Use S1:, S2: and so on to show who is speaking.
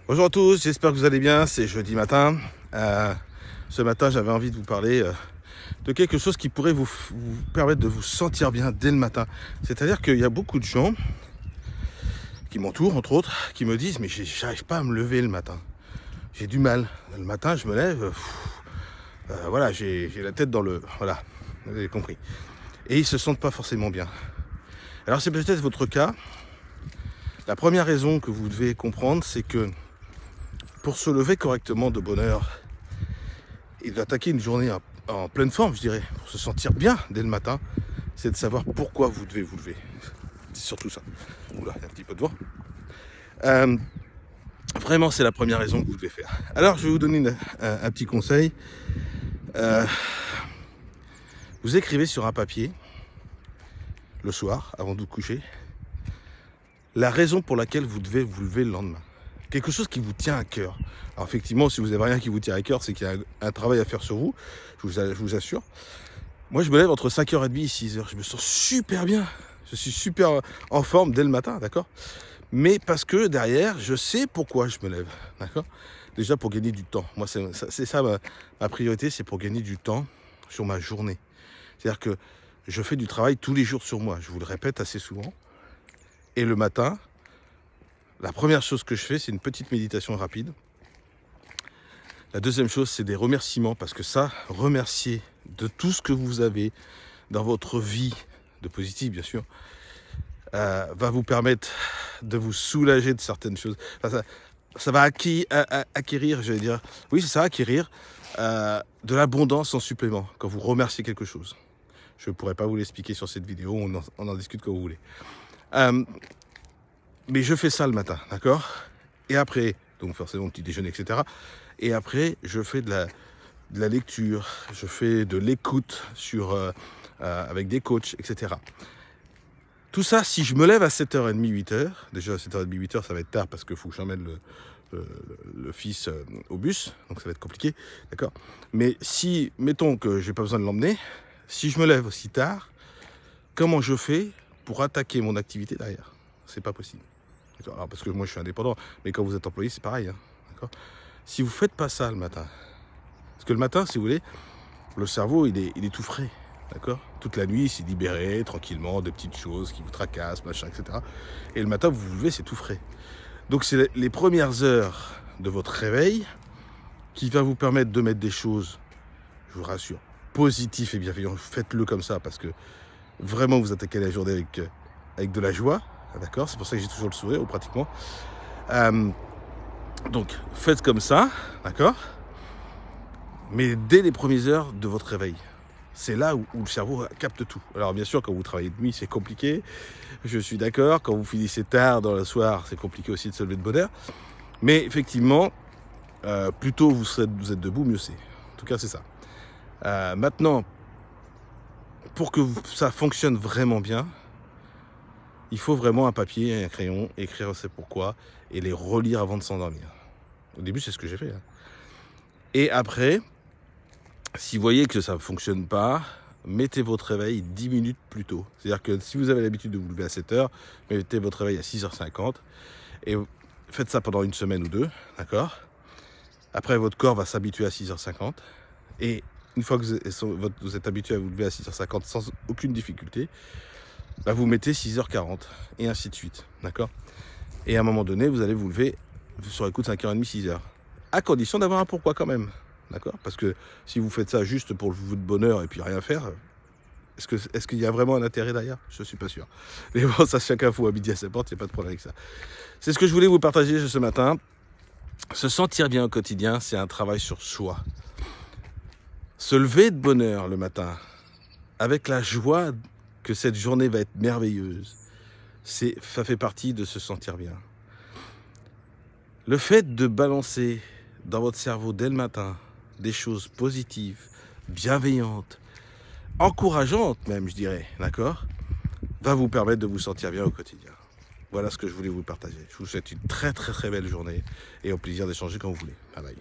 S1: Bonjour à tous, j'espère que vous allez bien, c'est jeudi matin. Ce matin, j'avais envie de vous parler de quelque chose qui pourrait vous permettre de vous sentir bien dès le matin. C'est-à-dire qu'il y a beaucoup de gens qui m'entourent, entre autres, qui me disent « mais j'arrive pas à me lever le matin. J'ai du mal. Le matin, je me lève, voilà, j'ai la tête dans le... Voilà, vous avez compris. Et ils se sentent pas forcément bien. Alors c'est peut-être votre cas. La première raison que vous devez comprendre, c'est que pour se lever correctement de bonne heure et d'attaquer une journée en pleine forme, je dirais, pour se sentir bien dès le matin, c'est de savoir pourquoi vous devez vous lever. C'est surtout ça. Oula, il y a un petit peu de vent. Vraiment, c'est la première raison que vous devez faire. Alors, je vais vous donner un petit conseil. Vous écrivez sur un papier, le soir, avant de vous coucher, la raison pour laquelle vous devez vous lever le lendemain. Quelque chose qui vous tient à cœur. Alors effectivement, si vous n'avez rien qui vous tient à cœur, c'est qu'il y a un travail à faire sur vous, je vous assure. Moi, je me lève entre 5h30 et 6h. Je me sens super bien. Je suis super en forme dès le matin, d'accord ? Mais parce que derrière, je sais pourquoi je me lève, d'accord ? Déjà pour gagner du temps. Moi, c'est ça ma priorité, c'est pour gagner du temps sur ma journée. C'est-à-dire que je fais du travail tous les jours sur moi. Je vous le répète assez souvent. Et le matin, la première chose que je fais, c'est une petite méditation rapide. La deuxième chose, c'est des remerciements, parce que ça, remercier de tout ce que vous avez dans votre vie, de positif bien sûr, va vous permettre de vous soulager de certaines choses. Enfin, ça va acquérir, j'allais dire, oui c'est ça, acquérir de l'abondance en supplément, quand vous remerciez quelque chose. Je ne pourrais pas vous l'expliquer sur cette vidéo, on en discute quand vous voulez. Mais je fais ça le matin, d'accord ? Et après, donc forcément petit déjeuner, etc. Et après, je fais de la lecture, je fais de l'écoute avec des coachs, etc. Tout ça, si je me lève à 7h30, 8h, déjà à 7h30, 8h, ça va être tard parce qu'il faut que j'emmène le fils au bus, donc ça va être compliqué, d'accord ? Mais si, mettons que j'ai pas besoin de l'emmener, si je me lève aussi tard, comment je fais pour attaquer mon activité derrière ? C'est pas possible. Alors, parce que moi je suis indépendant, mais quand vous êtes employé, c'est pareil, hein, d'accord ? Si vous faites pas ça le matin, parce que le matin, si vous voulez, le cerveau il est tout frais, d'accord ? Toute la nuit, il s'est libéré tranquillement de petites choses qui vous tracassent, machin, etc. Et le matin, vous vous levez, c'est tout frais. Donc c'est les premières heures de votre réveil qui va vous permettre de mettre des choses, je vous rassure, positives et bienveillantes. Faites-le comme ça, parce que vraiment vous attaquez la journée avec de la joie. D'accord, c'est pour ça que j'ai toujours le sourire, ou pratiquement. Donc, faites comme ça, d'accord ? Mais dès les premières heures de votre réveil, c'est là où le cerveau capte tout. Alors, bien sûr, quand vous travaillez de nuit, c'est compliqué. Je suis d'accord. Quand vous finissez tard dans le soir, c'est compliqué aussi de se lever de bonne heure. Mais effectivement, plus tôt vous êtes debout, mieux c'est. En tout cas, c'est ça. Maintenant, pour que ça fonctionne vraiment bien, il faut vraiment un papier et un crayon, écrire c'est pourquoi, et les relire avant de s'endormir. Au début, c'est ce que j'ai fait. Et après, si vous voyez que ça ne fonctionne pas, mettez votre réveil 10 minutes plus tôt. C'est-à-dire que si vous avez l'habitude de vous lever à 7h, mettez votre réveil à 6h50, et faites ça pendant une semaine ou deux, d'accord ? Après, votre corps va s'habituer à 6h50, et une fois que vous êtes habitué à vous lever à 6h50 sans aucune difficulté, bah vous mettez 6h40 et ainsi de suite, d'accord ? Et à un moment donné, vous allez vous lever sur les coups de 5h30, 6h, à condition d'avoir un pourquoi quand même, d'accord ? Parce que si vous faites ça juste pour le bonheur et puis rien faire, est-ce qu'il y a vraiment un intérêt derrière ? Je ne suis pas sûr. Mais bon, ça chacun faut à midi à sa porte, il n'y a pas de problème avec ça. C'est ce que je voulais vous partager ce matin. Se sentir bien au quotidien, c'est un travail sur soi. Se lever de bonne heure le matin, avec la joie que cette journée va être merveilleuse, ça fait partie de se sentir bien. Le fait de balancer dans votre cerveau dès le matin des choses positives, bienveillantes, encourageantes même, je dirais, d'accord, va vous permettre de vous sentir bien au quotidien. Voilà ce que je voulais vous partager. Je vous souhaite une très très très belle journée et au plaisir d'échanger quand vous voulez. Bye bye.